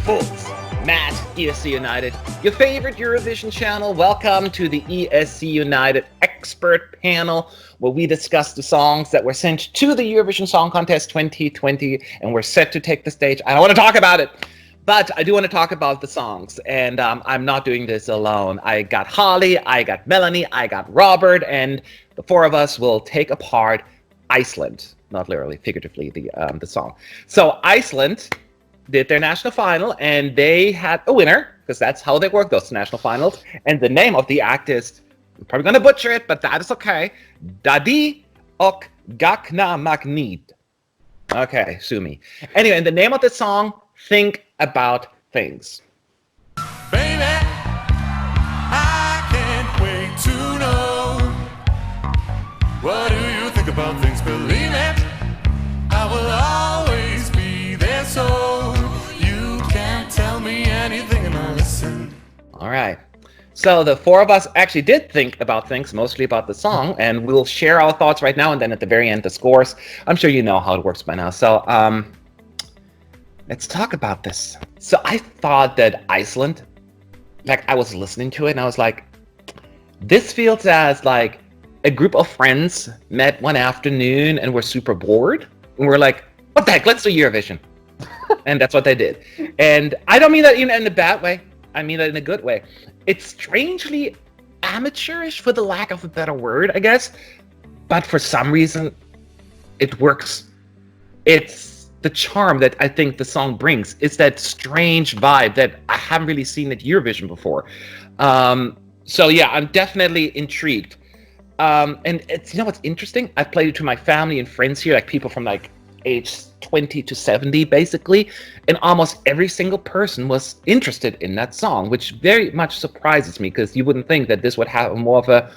Folks, Matt, ESC United, your favorite Eurovision channel. Welcome to the ESC United expert panel, where we discuss the songs that were sent to the Eurovision Song Contest 2020, and we're set to take the stage. I don't want to talk about it, but I do want to talk about the songs, and I'm not doing this alone. I got Holly, I got Melanie, I got Robert, and the four of us will take apart Iceland, not literally, figuratively, the song. So Iceland did their national final, and they had a winner, because that's how they work, those national finals. And the name of the act is, I'm probably going to butcher it, but that is okay, Daði och Gagnamagnið. Okay, sue me. Anyway, and the name of the song, Think About Things. Baby, I can't wait to know. What do you think about things? Believe it, I will always be there, so you can't tell me anything and I listen. All right. So the four of us actually did think about things, mostly about the song, and we'll share our thoughts right now, and then at the very end, the scores. I'm sure you know how it works by now. So let's talk about this. So I thought that Iceland, like I was listening to it, and I was like, this feels as like a group of friends met one afternoon and were super bored. And we're like, what the heck, let's do Eurovision. And that's what they did. And I don't mean that in a bad way. I mean that in a good way. It's strangely amateurish, for the lack of a better word, I guess. But for some reason, it works. It's the charm that I think the song brings. It's that strange vibe that I haven't really seen at Eurovision before. So yeah, I'm definitely intrigued. And it's, you know what's interesting? I've played it to my family and friends here, like people from like age 20 to 70 basically, and almost every single person was interested in that song, which very much surprises me, because you wouldn't think that this would have more of a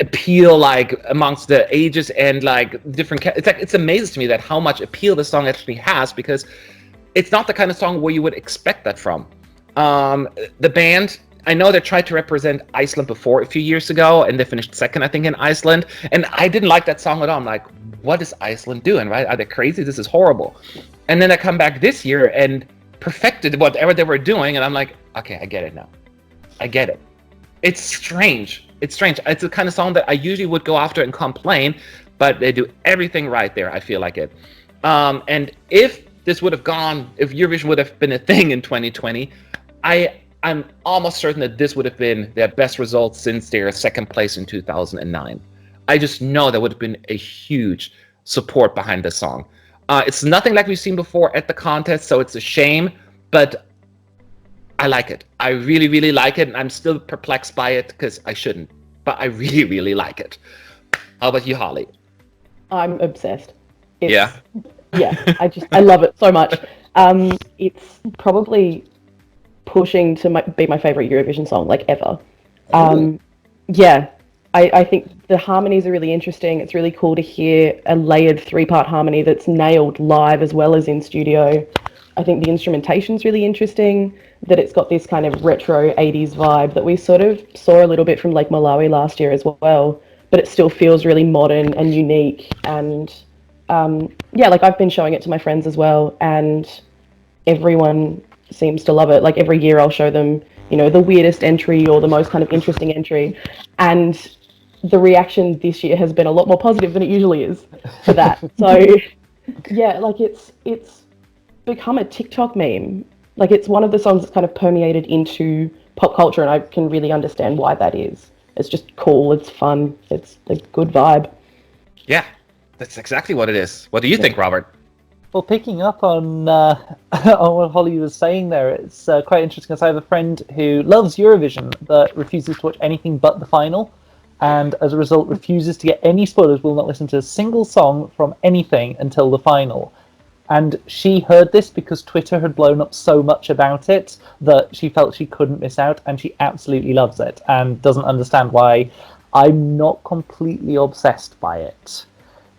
appeal like amongst the ages and like different it's amazing to me that how much appeal the song actually has, because it's not the kind of song where you would expect that from. The band, I know they tried to represent Iceland before a few years ago, and they finished second, I think, in Iceland. And I didn't like that song at all. I'm like, what is Iceland doing, right? Are they crazy? This is horrible. And then I come back this year and perfected whatever they were doing. And I'm like, okay, I get it now. I get it. It's strange. It's strange. It's the kind of song that I usually would go after and complain, but they do everything right there. I feel like it. And if this would have gone, if Eurovision would have been a thing in 2020, I'm almost certain that this would have been their best result since their second place in 2009. I just know there would have been a huge support behind the song. It's nothing like we've seen before at the contest, so it's a shame, but I like it. I really, really like it, and I'm still perplexed by it because I shouldn't, but I really, really like it. How about you, Holly? I'm obsessed. Yeah? Yeah, I love it so much. It's probably pushing to be my favorite Eurovision song like ever. Yeah, I think the harmonies are really interesting. It's really cool to hear a layered 3-part harmony that's nailed live as well as in studio. I think the instrumentation's really interesting, that it's got this kind of retro 80s vibe that we sort of saw a little bit from Lake Malawi last year as well, but it still feels really modern and unique. And yeah, like I've been showing it to my friends as well, and everyone seems to love it. Like every year I'll show them, you know, the weirdest entry or the most kind of interesting entry, and the reaction this year has been a lot more positive than it usually is for that. So yeah, like it's become a TikTok meme. Like it's one of the songs that's kind of permeated into pop culture, and I can really understand why that is. It's just cool, it's fun, it's a good vibe. Yeah, that's exactly what it is. What do you think, Robert? Well, picking up on what Holly was saying there, it's quite interesting, because I have a friend who loves Eurovision but refuses to watch anything but the final, and as a result refuses to get any spoilers, will not listen to a single song from anything until the final. And she heard this because Twitter had blown up so much about it that she felt she couldn't miss out, and she absolutely loves it and doesn't understand why I'm not completely obsessed by it.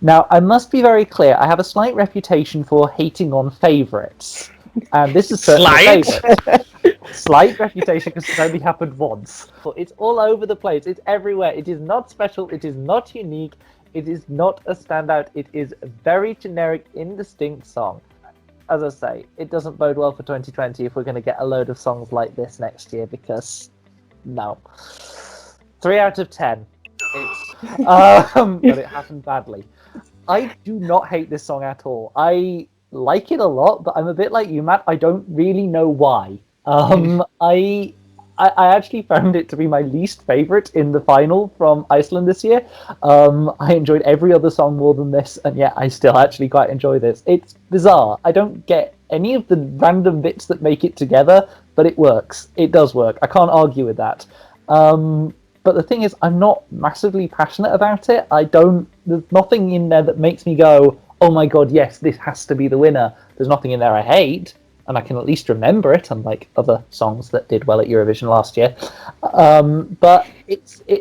Now, I must be very clear, I have a slight reputation for hating on favourites. And this is certainly a favourite. Slight reputation, because it's only happened once. But it's all over the place, it's everywhere. It is not special, it is not unique, it is not a standout, it is a very generic, indistinct song. as I say, it doesn't bode well for 2020 if we're going to get a load of songs like this next year, because no. 3 out of 10. But it happened badly. I do not hate this song at all. I like it a lot, but I'm a bit like you, Matt. I don't really know why. I actually found it to be my least favourite in the final from Iceland this year. I enjoyed every other song more than this, and yet I still actually quite enjoy this. It's bizarre. I don't get any of the random bits that make it together, but it works. It does work. I can't argue with that. But the thing is, I'm not massively passionate about it. There's nothing in there that makes me go, oh my god, yes, this has to be the winner. There's nothing in there I hate, and I can at least remember it, unlike other songs that did well at Eurovision last year. But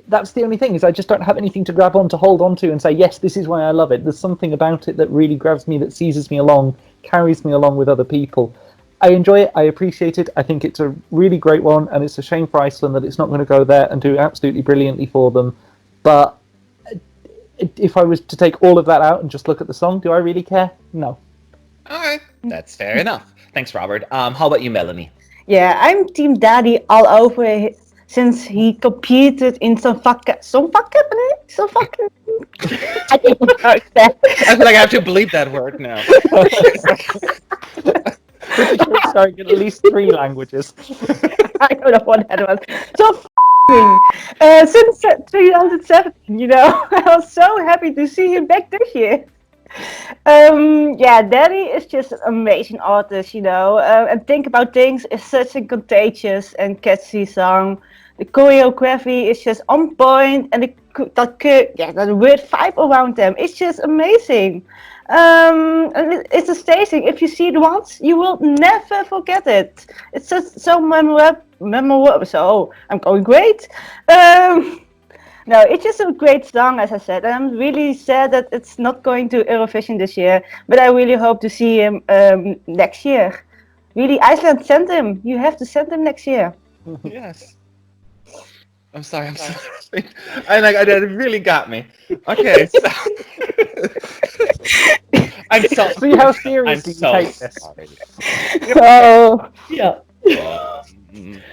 that's the only thing, is I just don't have anything to grab on, to hold on to and say, yes, this is why I love it. There's something about it that really grabs me, that seizes me along, carries me along with other people. I enjoy it, I appreciate it, I think it's a really great one, and it's a shame for Iceland that it's not going to go there and do absolutely brilliantly for them. But if I was to take all of that out and just look at the song, do I really care? No. Alright, that's fair enough. Thanks, Robert. How about you, Melanie? Yeah, I'm Team Daði all over since he competed in some fucking... I don't know that. I feel like I have to bleep that word now. Starting in at least 3 languages. I don't know what that was. So since 2017, you know, I was so happy to see him back this year. Daði is just an amazing artist, you know. And Think About Things is such a contagious and catchy song. The choreography is just on point, and the word vibe around them, it's just amazing. It's a staging. If you see it once, you will never forget it. It's just so memorable. So I'm going great. No, it's just a great song, as I said. And I'm really sad that it's not going to Eurovision this year, but I really hope to see him next year. Really, Iceland, send him. You have to send him next year. Yes. I'm sorry. That really got me. Okay, so I'm so. See how seriously you take this. Sorry. Oh, yeah.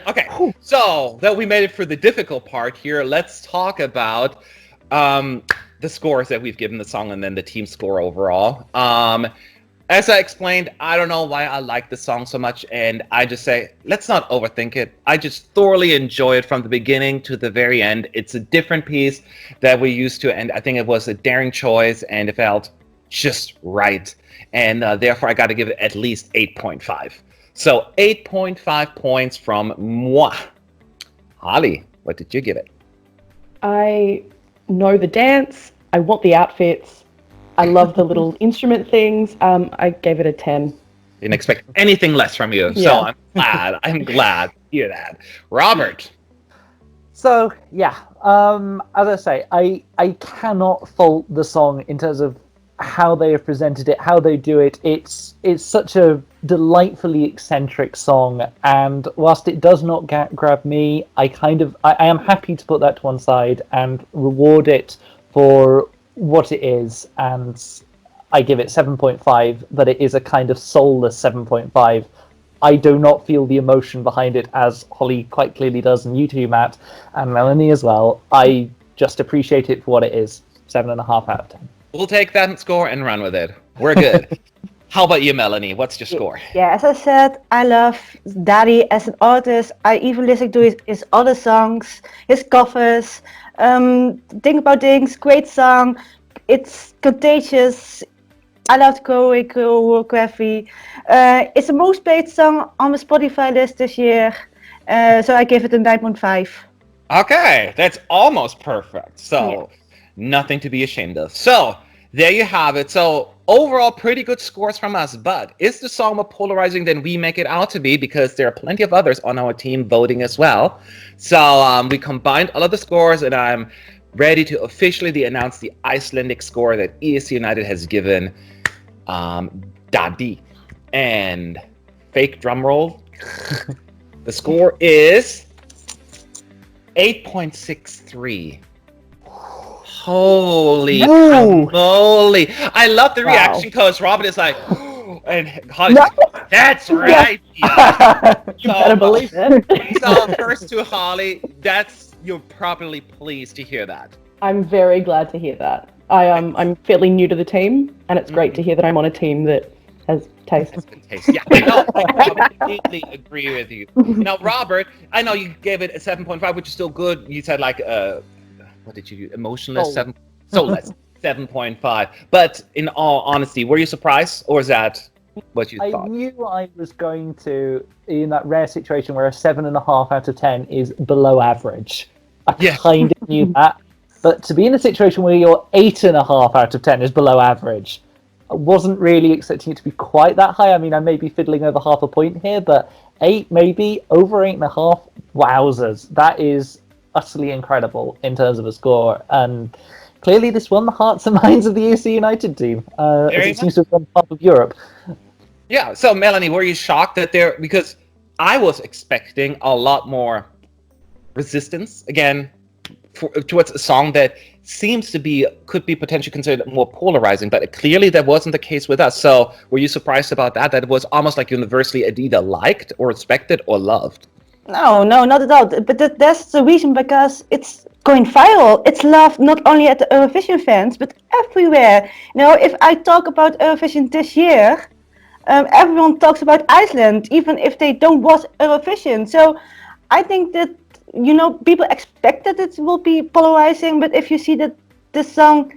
Okay, so that we made it for the difficult part here, let's talk about the scores that we've given the song and then the team score overall. As I explained, I don't know why I like the song so much, and I just say, let's not overthink it. I just thoroughly enjoy it from the beginning to the very end. It's a different piece that we're used to, and I think it was a daring choice, and it felt just right. And therefore, I got to give it at least 8.5. So 8.5 points from moi. Holly, what did you give it? I know the dance. I want the outfits. I love the little instrument things. I gave it a 10. Didn't expect anything less from you, Yeah. so I'm glad to hear that. Robert. So, yeah, as I say, I cannot fault the song in terms of how they have presented it, how they do it. It's such a delightfully eccentric song, and whilst it does not grab me, I am happy to put that to one side and reward it for what it is, and I give it 7.5, but it is a kind of soulless 7.5. I do not feel the emotion behind it, as Holly quite clearly does, and you too, Matt, and Melanie as well. I just appreciate it for what it is. 7.5 out of 10. We'll take that score and run with it. We're good. How about you, Melanie? What's your score? Yeah, as I said, I love Daði as an artist. I even listen to his other songs, his covers. Think About Things, great song. It's contagious. I love the choreography. It's the most played song on the Spotify list this year. So I give it a 9.5. Okay, that's almost perfect. So, Yeah. Nothing to be ashamed of. So, there you have it. So, overall, pretty good scores from us. But is the song more polarizing than we make it out to be? Because there are plenty of others on our team voting as well. So, we combined all of the scores, and I'm ready to officially announce the Icelandic score that ESC United has given Daði. And fake drum roll. The score is 8.63. Holy moly. I love the reaction because Robin is like, And Holly, No. that's right. Yeah. You better believe it. So first to Holly, you're probably pleased to hear that. I'm very glad to hear that. I'm fairly new to the team, and it's great to hear that I'm on a team that has taste. Yeah, I completely agree with you. Now, Robert, I know you gave it a 7.5, which is still good. You said like what did you do? Emotionless 7. So less 7.5. But in all honesty, were you surprised, or is that what you thought? I knew I was going to, in that rare situation where a 7.5 out of 10 is below average. I kind of knew that. But to be in a situation where your 8.5 out of 10 is below average, I wasn't really expecting it to be quite that high. I mean, I may be fiddling over half a point here, but 8 maybe, over 8.5, wowzers. That is utterly incredible in terms of a score. And clearly this won the hearts and minds of the ESC United team, as it seems to have won half of Europe. Yeah, so Melanie, were you shocked that because I was expecting a lot more resistance, again, towards a song that could be potentially considered more polarizing, but clearly that wasn't the case with us. So were you surprised about that it was almost like universally either liked or respected or loved? No, not at all. But that's the reason, because it's going viral. It's loved not only at the Eurovision fans, but everywhere. If I talk about Eurovision this year, everyone talks about Iceland, even if they don't watch Eurovision. So I think that, people expect that it will be polarizing, but if you see that this song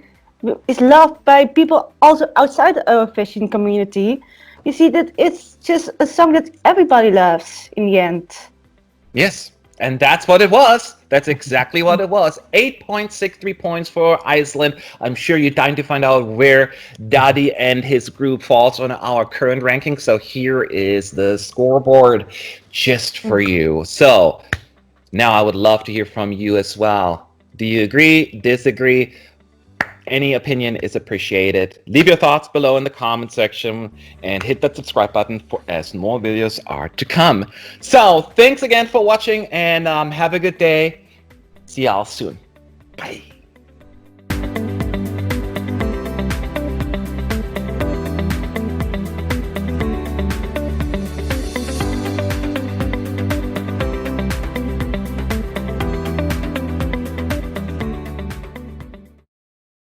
is loved by people also outside the Eurovision community, you see that it's just a song that everybody loves in the end. Yes, and that's what it was. That's exactly what it was. 8.63 points for Iceland. I'm sure you're dying to find out where Daði and his group falls on our current ranking. So here is the scoreboard just for you. So now I would love to hear from you as well. Do you agree, disagree? Any opinion is appreciated. Leave your thoughts below in the comment section and hit that subscribe button as more videos are to come. So thanks again for watching, and have a good day. See y'all soon. Bye.